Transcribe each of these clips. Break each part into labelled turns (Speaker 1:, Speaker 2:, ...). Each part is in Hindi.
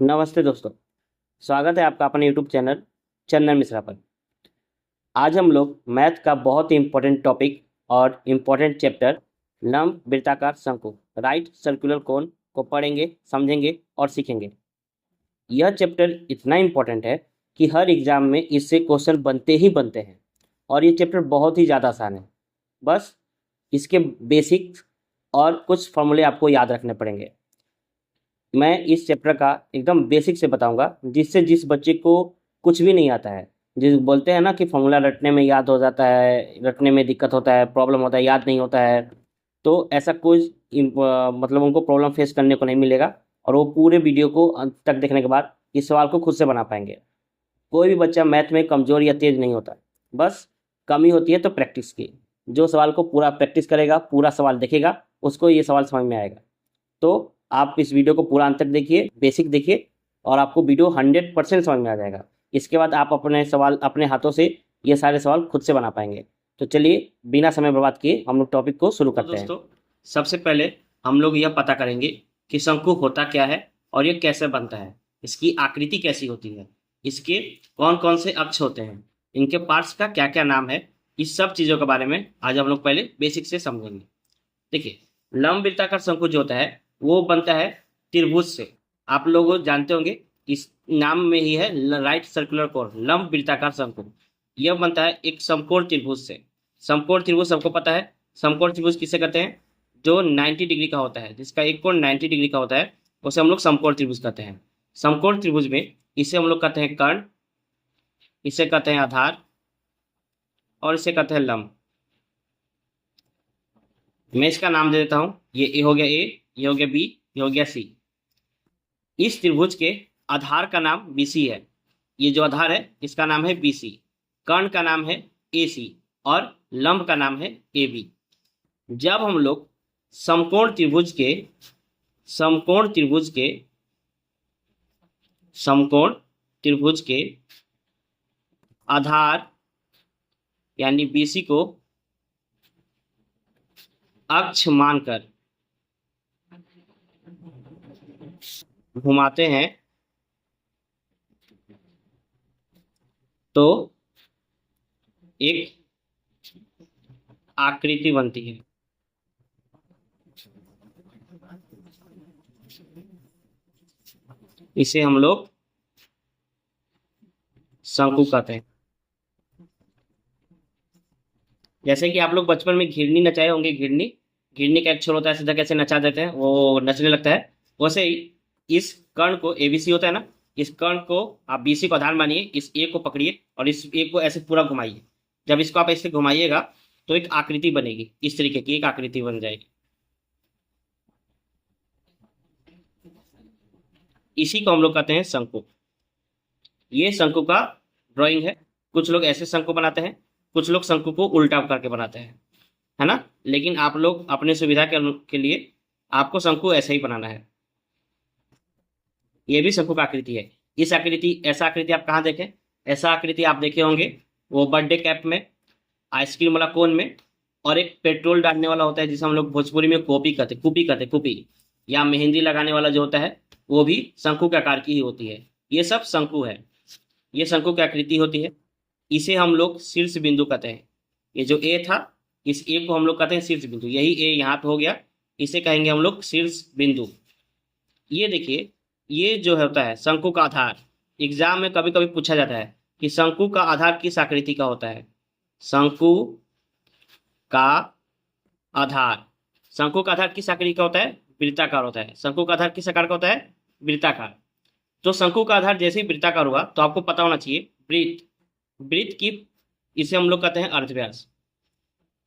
Speaker 1: नमस्ते दोस्तों। स्वागत है आपका अपने यूट्यूब चैनल चंदन मिश्रा पर। आज हम लोग मैथ का बहुत ही इम्पोर्टेंट टॉपिक और इम्पोर्टेंट चैप्टर लंब वृत्ताकार शंकु राइट सर्कुलर कोन को पढ़ेंगे, समझेंगे और सीखेंगे। यह चैप्टर इतना इम्पोर्टेंट है कि हर एग्जाम में इससे क्वेश्चन बनते ही बनते हैं और ये चैप्टर बहुत ही ज़्यादा आसान है। बस इसके बेसिक्स और कुछ फॉर्मूले आपको याद रखने पड़ेंगे। मैं इस चैप्टर का एकदम बेसिक से बताऊंगा, जिससे जिस बच्चे को कुछ भी नहीं आता है, जिस बोलते हैं ना कि फॉर्मूला रटने में याद हो जाता है, रटने में दिक्कत होता है, प्रॉब्लम होता है, याद नहीं होता है, तो ऐसा कोई मतलब उनको प्रॉब्लम फेस करने को नहीं मिलेगा और वो पूरे वीडियो को अंत तक देखने के बाद इस सवाल को खुद से बना पाएंगे। कोई भी बच्चा मैथ में कमज़ोर या तेज नहीं होता, बस कमी होती है तो प्रैक्टिस की। जो सवाल को पूरा प्रैक्टिस करेगा, पूरा सवाल देखेगा, उसको ये सवाल समझ में आएगा। तो आप इस वीडियो को पूरा अंत तक देखिए, बेसिक देखिए और आपको वीडियो 100% समझ में आ जाएगा। इसके बाद आप अपने सवाल अपने हाथों से ये सारे सवाल खुद से बना पाएंगे। तो चलिए बिना समय बर्बाद किए हम लोग टॉपिक को शुरू करते हैं। दोस्तों, सबसे पहले हम लोग यह पता करेंगे कि शंकु होता क्या है और ये कैसे बनता है, इसकी आकृति कैसी होती है, इसके कौन कौन से अक्ष होते हैं, इनके पार्ट्स का क्या क्या नाम है। इस सब चीज़ों के बारे में आज हम लोग पहले बेसिक से समझेंगे। देखिए, लंब वृत्ताकार शंकु जो होता है वो बनता है त्रिभुज से। आप लोग जानते होंगे, इस नाम में ही है राइट सर्कुलर कोन, लंब वृत्ताकार शंकु। यह बनता है एक समकोण त्रिभुज से। समकोण त्रिभुज सबको पता है। समकोण त्रिभुज किसे कहते हैं? जो 90 डिग्री का होता है, जिसका एक कोण 90 डिग्री का होता है, उसे हम लोग समकोण त्रिभुज कहते हैं। समकोण त्रिभुज में इसे हम लोग कहते हैं कर्ण, इसे कहते हैं आधार और इसे कहते हैं लंब। मैं इसका नाम दे देता हूं। ये ए हो गया ए, ये हो गया बी, ये हो गया सी। इस त्रिभुज के आधार का नाम बीसी है। ये जो आधार है इसका नाम है बीसी। कर्ण का नाम है एसी और लंब का नाम है एबी। जब हम लोग समकोण त्रिभुज के समकोण त्रिभुज के समकोण त्रिभुज के आधार यानी बीसी को अक्ष मानकर घुमाते हैं तो एक आकृति बनती है। इसे हम लोग शंकु कहते हैं। जैसे कि आप लोग बचपन में घिरनी नचाए होंगे। घिरनी घिरनी का एक छोर होता है, सीधा कैसे नचा देते हैं, वो नचने लगता है। वैसे ही इस कर्ण को एबीसी होता है ना, इस कर्ण को आप बीसी को आधार मानिए, इस ए को पकड़िए और इस ए को ऐसे पूरा घुमाइए। जब इसको आप ऐसे घुमाइएगा तो एक आकृति बनेगी, इस तरीके की एक आकृति बन जाएगी। इसी को हम लोग कहते हैं शंकु। ये शंकु का ड्राइंग है। कुछ लोग ऐसे शंकु बनाते हैं, कुछ लोग शंकु को उल्टा करके बनाते हैं, है ना। लेकिन आप लोग अपने सुविधा के लिए आपको शंकु ऐसे ही बनाना है। ये भी शंकु का आकृति है। इस आकृति ऐसा आकृति आप कहाँ देखें? ऐसा आकृति आप देखे होंगे वो बर्थडे कैप में, आइसक्रीम वाला कोन में, और एक पेट्रोल डालने वाला होता है जिसे हम लोग भोजपुरी में कुपी कहते, कुपी, या मेहंदी लगाने वाला जो होता है वो भी शंकु के आकार की ही होती है। ये सब शंकु है। ये शंकु की आकृति होती है। इसे हम लोग शीर्ष बिंदु कहते हैं। ये जो ए था, इस ए को हम लोग कहते हैं शीर्ष बिंदु। यही ए यहाँ पे हो गया, इसे कहेंगे हम लोग शीर्ष बिंदु। ये देखिए, ये जो होता है शंकु का आधार। एग्जाम में कभी कभी पूछा जाता है कि शंकु का आधार किस आकृति का होता है। शंकु का आधार शंकु का आधार किस आकृति का होता है? वृत्ताकार होता है। शंकु का आधार किस आकार का होता है? वृत्ताकार। तो शंकु का आधार जैसे ही वृत्ताकार होगा तो आपको पता होना चाहिए वृत्त, वृत्त की इसे हम लोग कहते हैं अर्धव्यास,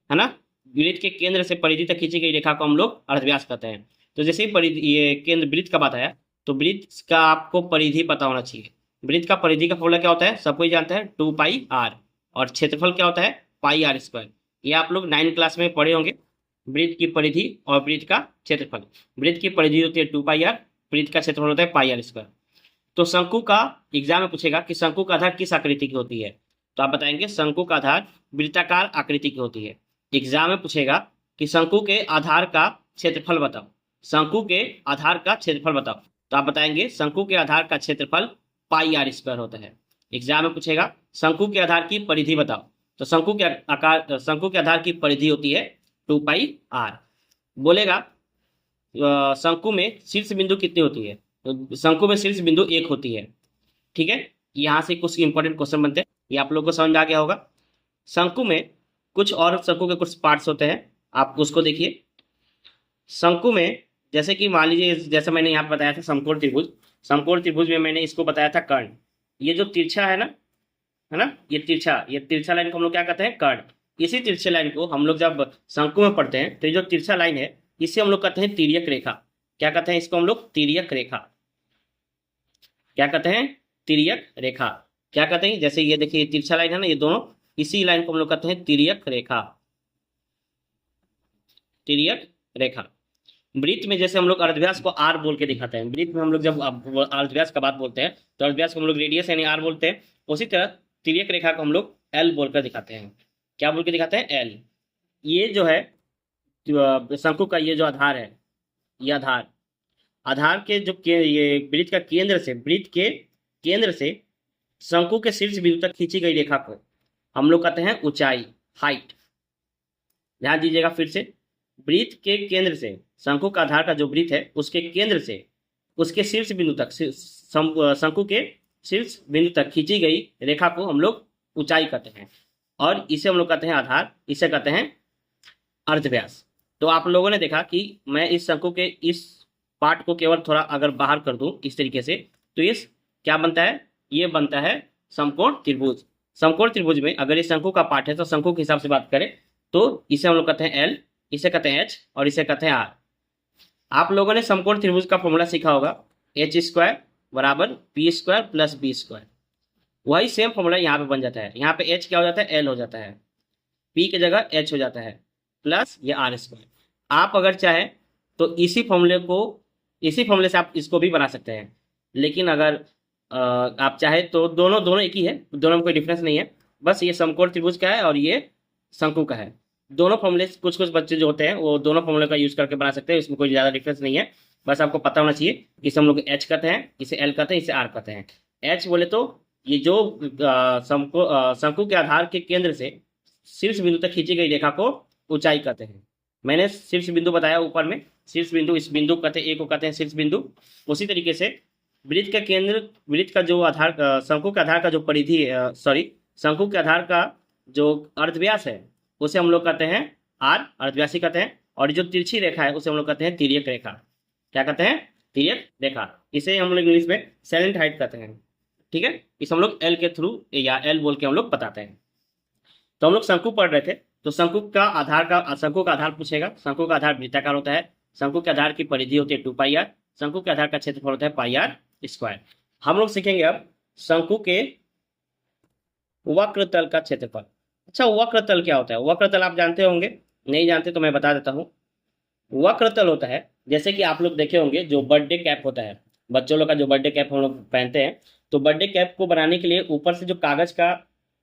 Speaker 1: है ना। वृत्त के केंद्र से परिधि तक खींची गई रेखा को हम लोग अर्धव्यास कहते हैं। तो जैसे ही परिधि, ये केंद्र वृत्त का बात आया तो वृत्त का आपको परिधि पता होना चाहिए। वृत्त का परिधि का फॉर्मूला क्या होता है? सब कोई जानता है, 2πr। और क्षेत्रफल क्या होता है? πr²। ये आप लोग 9 क्लास में पढ़े होंगे। वृत्त की परिधि और वृत्त का क्षेत्रफल। वृत्त की परिधि होती है 2πr, वृत्त का क्षेत्रफल होता है πr²। तो शंकु का एग्जाम में पूछेगा कि शंकु का आधार किस आकृति की होती है, तो आप बताएंगे शंकु का आधार वृत्ताकार आकृति की होती है। एग्जाम में पूछेगा कि शंकु के आधार का क्षेत्रफल बताओ, शंकु के आधार का क्षेत्रफल बताओ, तो आप बताएंगे शंकु के आधार का क्षेत्रफल पाई आर स्क्वायर होता है। एग्जाम में पूछेगा शंकु के आधार की परिधि बताओ, तो शंकु के आधार की परिधि होती है 2 पाई आर। बोलेगा शंकु में शीर्ष बिंदु कितनी होती है, तो शंकु में शीर्ष बिंदु 1 होती है। ठीक है, यहाँ से कुछ इंपॉर्टेंट क्वेश्चन बनते हैं, ये आप लोगों को समझ में आ गया होगा। शंकु में कुछ और शंकु के कुछ पार्ट्स होते हैं, आप उसको देखिए। शंकु में जैसे कि मान लीजिए, जैसे मैंने यहाँ पे बताया था समकोण त्रिभुज, समकोण त्रिभुज में मैंने इसको बताया था कर्ण। ये जो तिरछा है ना, ये तिरछा लाइन को हम लोग क्या कहते हैं, कर्ण। इसी तिरछे लाइन को हम लोग जब शंकु में पढ़ते हैं तो ये जो तिरछा लाइन है इसे हम लोग कहते हैं तिर्यक रेखा। क्या कहते हैं इसको हम लोग, तिर्यक रेखा। क्या कहते हैं, तिर्यक रेखा। क्या कहते हैं, जैसे ये देखिए तिरछा लाइन है ना, ये दोनों, इसी लाइन को हम लोग कहते हैं तिर्यक रेखा, तिर्यक रेखा। वृत्त में जैसे हम लोग अर्धव्यास को आर बोल के दिखाते हैं, वृत्त में हम लोग जब अर्धव्यास का बात बोलते हैं तो अर्धव्यास को हम लोग रेडियस यानी आर बोलते हैं। उसी तरह तिर्यक रेखा को हम लोग एल बोलकर दिखाते हैं। क्या बोल के दिखाते हैं, एल। ये जो है शंकु का ये जो आधार है, ये आधार के जो ये वृत्त का वृत्त के केंद्र से शंकु के शीर्ष बिंदु तक खींची गई रेखा को हम लोग कहते हैं ऊंचाई, हाइट। ध्यान दीजिएगा फिर से, वृत्त के केंद्र से शंकु का आधार का जो वृत्त है उसके केंद्र से उसके शीर्ष बिंदु तक, शंकु के शीर्ष बिंदु तक खींची गई रेखा को हम लोग ऊंचाई कहते हैं, और इसे हम लोग कहते हैं आधार, इसे कहते हैं अर्धव्यास। तो आप लोगों ने देखा कि मैं इस शंकु के इस पार्ट को केवल थोड़ा अगर बाहर कर दूं इस तरीके से, तो इस क्या बनता है, ये बनता है समकोण त्रिभुज। समकोण त्रिभुज में अगर इस शंकु का पार्ट है तो शंकु के हिसाब से बात करें तो इसे हम लोग कहते हैं एल, इसे कहते हैं एच और इसे कहते हैं आर। आप लोगों ने समकोण त्रिभुज का फॉर्मूला सीखा होगा, एच स्क्वायर बराबर P square plus B square. वही सेम फॉर्मूला यहाँ पे बन जाता है। यहाँ पे एच क्या हो जाता है, एल हो जाता है, पी की जगह एच हो जाता है, प्लस ये आर स्क्वायर। आप अगर चाहें तो इसी फॉर्मूले से आप इसको भी बना सकते हैं, लेकिन अगर आप चाहे तो दोनों एक ही है, दोनों में कोई डिफरेंस नहीं है। बस ये समकोण त्रिभुज का है और ये शंकु का है। दोनों फॉर्मूले कुछ बच्चे जो होते हैं वो दोनों फॉर्मूले का यूज करके बना सकते हैं, इसमें कोई ज़्यादा डिफरेंस नहीं है। बस आपको पता होना चाहिए, इसे हम लोग एच कहते हैं, इसे एल कहते हैं, इसे आर कहते हैं। एच बोले तो ये जो शंकु के आधार के केंद्र से शीर्ष बिंदु तक खींची गई रेखा को ऊंचाई कहते हैं। मैंने शीर्ष बिंदु बताया ऊपर में, शीर्ष बिंदु, इस बिंदु कहते हैं, ए को कहते हैं शीर्ष बिंदु। उसी तरीके से वृत्त का जो आधार, शंकु के आधार का जो परिधि, शंकु के आधार का जो अर्धव्यास है उसे हम लोग कहते हैं आर, अर्धव्यासी कहते हैं। और जो तिरछी रेखा है उसे हम लोग कहते हैं तिर्यक रेखा। क्या कहते हैं, तिर्यक रेखा। इसे हम लोग इंग्लिश में सैलेंट हाइट कहते हैं। ठीक है, इसे हम लोग एल के थ्रू या एल बोल के हम लोग बताते हैं। तो हम लोग शंकु पढ़ रहे थे, तो शंकु का आधार पूछेगा। शंकु का आधार वृत्ताकार होता है, शंकु के आधार की परिधि होती है 2 पाई आर, शंकु के आधार का क्षेत्रफल होता है पाई आर स्क्वायर। हम लोग सीखेंगे अब शंकु के वक्र तल का क्षेत्रफल। अच्छा, वक्र तल क्या होता है, वक्र तल आप जानते होंगे, नहीं जानते तो मैं बता देता हूँ। वक्र तल होता है, जैसे कि आप लोग देखे होंगे जो बर्थडे कैप होता है, बच्चों लोग का जो बर्थडे कैप हम लोग पहनते हैं, तो बर्थडे कैप को बनाने के लिए ऊपर से जो कागज का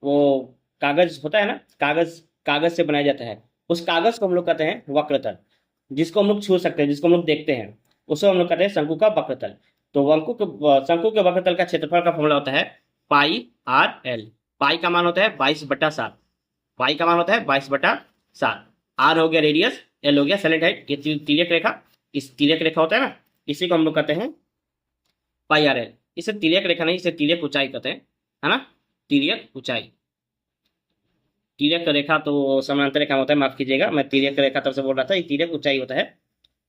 Speaker 1: वो कागज होता है ना, कागज से बनाया जाता है, उस कागज को हम लोग कहते हैं वक्र तल। जिसको हम लोग छू सकते हैं, जिसको हम लोग देखते हैं, उसे हम लोग कहते हैं शंकु का वक्र तल। तो शंकु के वक्र तल का क्षेत्रफल का फॉर्मूला होता है पाई आर एल। पाई का मान होता है 22/7, पाई का मान होता है 22/7। आर हो गया रेडियस, एल हो गया सैलेंट हाइट। ये तिर्यक रेखा, इस तिर्यक रेखा होता है ना, इसी को हम लोग कहते हैं पाई आर एल। इसे तिर्यक रेखा नहीं, इसे तिर्यक ऊंचाई कहते हैं, है ना, तिर्यक ऊंचाई। तिर्यक रेखा तो समानांतर रेखा होता है, माफ कीजिएगा, मैं तिर्यक रेखा तरफ से बोल रहा था, ये तिर्यक ऊंचाई होता है,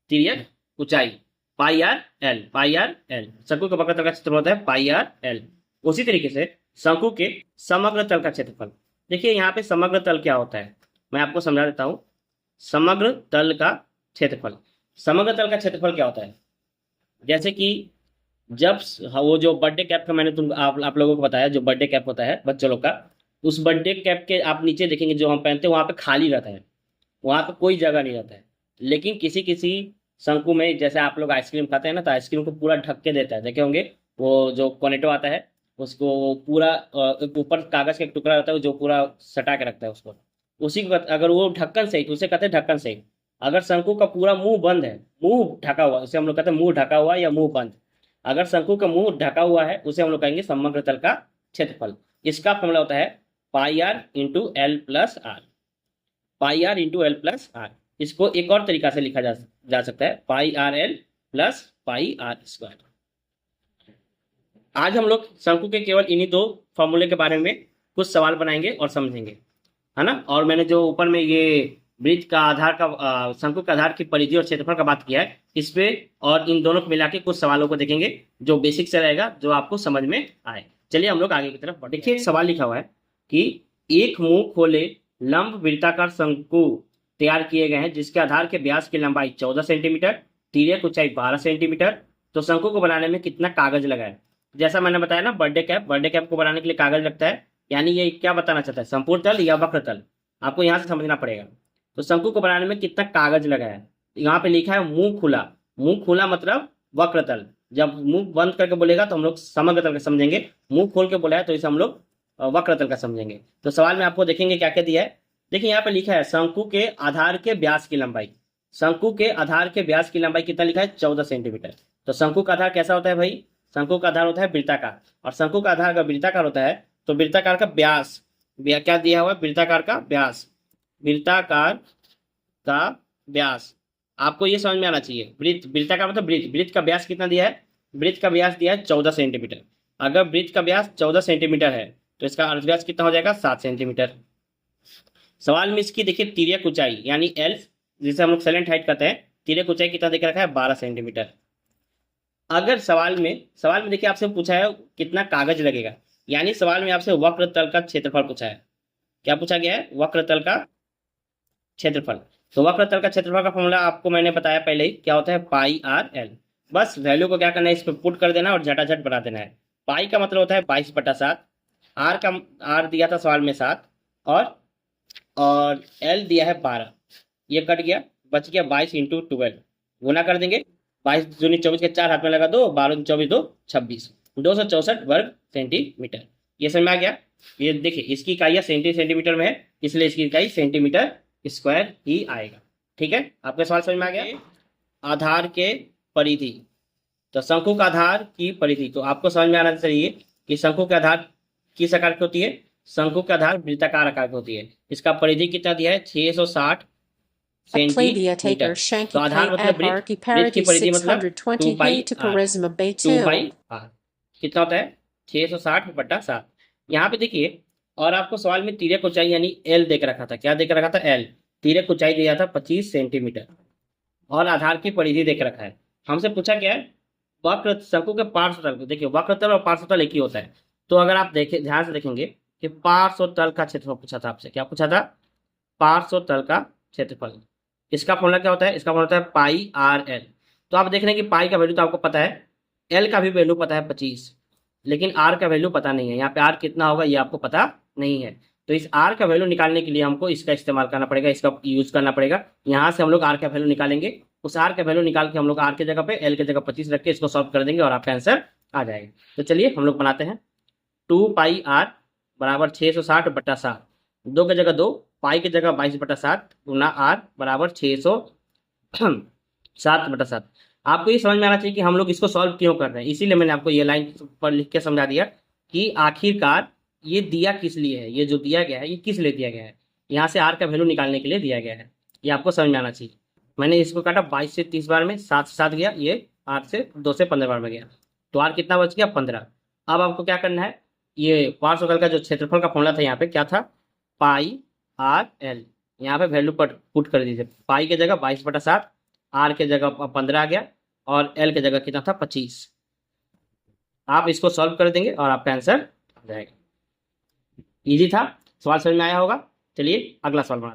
Speaker 1: तिर्यक ऊंचाई पाई आर एल, पाई आर एल। शंकु के वक्र तल का क्षेत्रफल होता है पाई आर एल। उसी तरीके से शंकु के समग्र तल का क्षेत्रफल, देखिए यहाँ पे समग्र तल क्या होता है, मैं आपको समझा देता हूँ। समग्र तल का क्षेत्रफल, समग्र तल का क्षेत्रफल क्या होता है, जैसे कि जब वो जो बर्थडे कैप का मैंने आप लोगों को बताया, जो बर्थडे कैप होता है बच्चों लोग का, उस बर्थडे कैप के आप नीचे देखेंगे जो हम पहनते हैं वहाँ पे खाली रहता है, वहाँ पे कोई जगह नहीं रहता है। लेकिन किसी किसी शंकु में, जैसे आप लोग आइसक्रीम खाते हैं ना, तो आइसक्रीम को पूरा ढक के देता है, देखे होंगे वो जो कोनेटो आता है उसको पूरा ऊपर कागज का एक टुकड़ा रहता है जो पूरा सटा के रखता है उसको, उसी को अगर वो ढक्कन से, तो उसे कहते हैं ढक्कन से। अगर शंकु का पूरा मुंह बंद है, मुंह ढका हुआ, उसे हम लोग कहते हैं मुंह ढका हुआ या मुंह बंद, अगर शंकु का मुंह ढका हुआ है उसे हम लोग कहेंगे समग्र तल का क्षेत्रफल। इसका फॉर्मूला होता है pi R into L plus R, pi R into L plus R. इसको एक और तरीका से लिखा जा सकता है pi R L plus pi R square. आज हम लोग शंकु के केवल इन्हीं दो फॉर्मूले के बारे में कुछ सवाल बनाएंगे और समझेंगे, है ना। और मैंने जो ऊपर में ये वृत्त का आधार का शंकु का आधार की परिधि और क्षेत्रफल का बात किया है, इस पे और इन दोनों को मिला के कुछ सवालों को देखेंगे जो बेसिक से रहेगा, जो आपको समझ में आए। चलिए हम लोग आगे की तरफ बढ़ते हैं। देखिए सवाल लिखा हुआ है कि एक मुंह खोले लंब वृत्ताकार शंकु तैयार किए गए हैं जिसके आधार के व्यास की लंबाई 14 सेंटीमीटर, तिर्यक ऊंचाई 12 सेंटीमीटर। तो शंकु को बनाने में कितना कागज लगा है। जैसा मैंने बताया ना, बर्थडे कैप को बनाने के लिए कागज लगता है, यानी ये क्या बताना चाहता है, संपूर्ण तल या वक्र तल, आपको यहाँ से समझना पड़ेगा। तो शंकु को बनाने में कितना कागज लगा है, यहाँ पे लिखा है मुंह खुला। मुंह खुला मतलब वक्र तल। जब मुंह बंद करके बोलेगा तो हम लोग समग्र तल का समझेंगे, मुंह खोल के बोला है तो इसे हम लोग वक्र तल का समझेंगे। तो सवाल में आपको देखेंगे क्या क्या दिया है। देखिए यहाँ पे लिखा है शंकु के आधार के व्यास की लंबाई। शंकु के आधार के व्यास की लंबाई कितना लिखा है, 14 सेंटीमीटर। तो शंकु का आधार कैसा होता है भाई, शंकु का आधार होता है वृत्ताकार, और शंकु का आधार का वृत्ताकार होता है तो वृत्ताकार का व्यास क्या दिया हुआ है, वृत्ताकार का व्यास, वृत्ताकार का व्यास आपको ये समझ में आना चाहिए। वृत्ताकार मतलब वृत्त का व्यास कितना दिया है, वृत्त का व्यास दिया है 14 सेंटीमीटर। अगर वृत्त का व्यास 14 सेंटीमीटर है तो इसका अर्धव्यास कितना हो जाएगा, 7 सेंटीमीटर। सवाल में इसकी देखिए तिर्यक ऊंचाई यानी एल, जिसे हम लोग साइलेंट हाइट कहते हैं, तिर्यक ऊंचाई कितना देख रखा है, 12 सेंटीमीटर। अगर सवाल में देखिए आपसे पूछा है कितना कागज लगेगा, यानी सवाल में आपसे वक्र तल का क्षेत्रफल पूछा है। क्या पूछा गया है, वक्र तल का क्षेत्रफल। तो वक्र तल का क्षेत्रफल का फॉर्मूला आपको मैंने बताया पहले ही, क्या होता है, पाई आर एल। बस वैल्यू को क्या करना है, इस पर पुट कर देना और झटाझट बना देना है। पाई का मतलब होता है 22/7, आर दिया था सवाल में 7, और एल दिया है 12। ये कट गया, बच गया 22 इंटू 12, गुना कर देंगे। 22 दूनी 24 के 4 हाथ में लगा दो, 12 24 2 26, 264 वर्ग सेंटीमीटर। ये समझ में आ गया। ये देखिए इसकी इकाई सेंटीमीटर में है, इसलिए इसकी इकाई सेंटीमीटर स्क्वायर ही आएगा। ठीक है, आपका सवाल समझ में आ गया। आधार के परिधि, तो शंकु का आधार की परिधि, तो आपको समझ में आना चाहिए कि शंकु का आधार किस आकार की होती है, शंकु का आधार वृत्ताकार आकार की होती है। इसका परिधि कितना दिया है, 660 सेंटीमीटर। तो आधार मतलब वृत्त की परिधि मतलब 2 पाई आर कितना होता है, 660/7। यहाँ पे देखिए, और आपको सवाल में तिर्यक ऊंचाई यानी एल देख रखा था, क्या देख रखा था, एल। तिर्यक ऊंचाई दिया था 25 सेंटीमीटर और आधार की परिधि देख रखा है। हमसे पूछा क्या है, वक्र शंकु के पार्श्व तल। देखिए वक्र तल और पार्श्व तल एक ही होता है। तो अगर आप देखें ध्यान से देखेंगे कि पार्श्व तल का क्षेत्रफल पूछा था आपसे, क्या पूछा था, पार्श्व तल का क्षेत्रफल। इसका फॉर्मूला क्या होता है, इसका फॉर्मूला होता है पाई आर एल। तो आप देख रहे हैं कि पाई का वैल्यू तो आपको पता है, एल का भी वैल्यू पता है 25, लेकिन आर का वैल्यू पता नहीं है। यहाँ पे आर कितना होगा ये आपको पता नहीं है। तो इस आर का वैल्यू निकालने के लिए हमको इसका इस्तेमाल करना पड़ेगा, इसका यूज करना पड़ेगा। यहाँ से हम लोग आर का वैल्यू निकालेंगे, उस आर का वैल्यू निकाल के हम लोग आर की जगह पे एल की जगह 25 रख के इसको सॉल्व कर देंगे और आपका आंसर आ जाएगा। तो चलिए हम लोग बनाते हैं। 2 पाई आर बराबर 660/7, 2 की जगह 2, पाई की जगह 22/7 गुना आर बराबर 660/7। आपको ये समझ में आना चाहिए कि हम लोग इसको सॉल्व क्यों कर रहे हैं, इसीलिए मैंने आपको ये लाइन पर लिख के समझा दिया कि आखिरकार ये दिया किस लिए है, ये जो दिया गया है ये किस लिए दिया गया है। यहाँ से आर का वैल्यू निकालने के लिए दिया गया है, ये आपको समझ में आना चाहिए। मैंने इसको काटा 22 से 30 बार में, 7 से 7 गया, ये 8 से 2 से 15 बार में गया, तो आर कितना बच गया, 15। अब आपको क्या करना है, ये पार्श्व तल का जो क्षेत्रफल का फॉर्मूला था यहाँ पे क्या था, पाई आर एल। यहाँ पे वैल्यू पुट कर दीजिए, पाई की जगह 22/7, आर के जगह 15 आ गया और एल की जगह कितना था, 25। आप इसको सॉल्व कर देंगे और आपका आंसर आ जाएगा। इजी था, सवाल समझ में आया होगा। चलिए अगला सवाल बनाते हैं।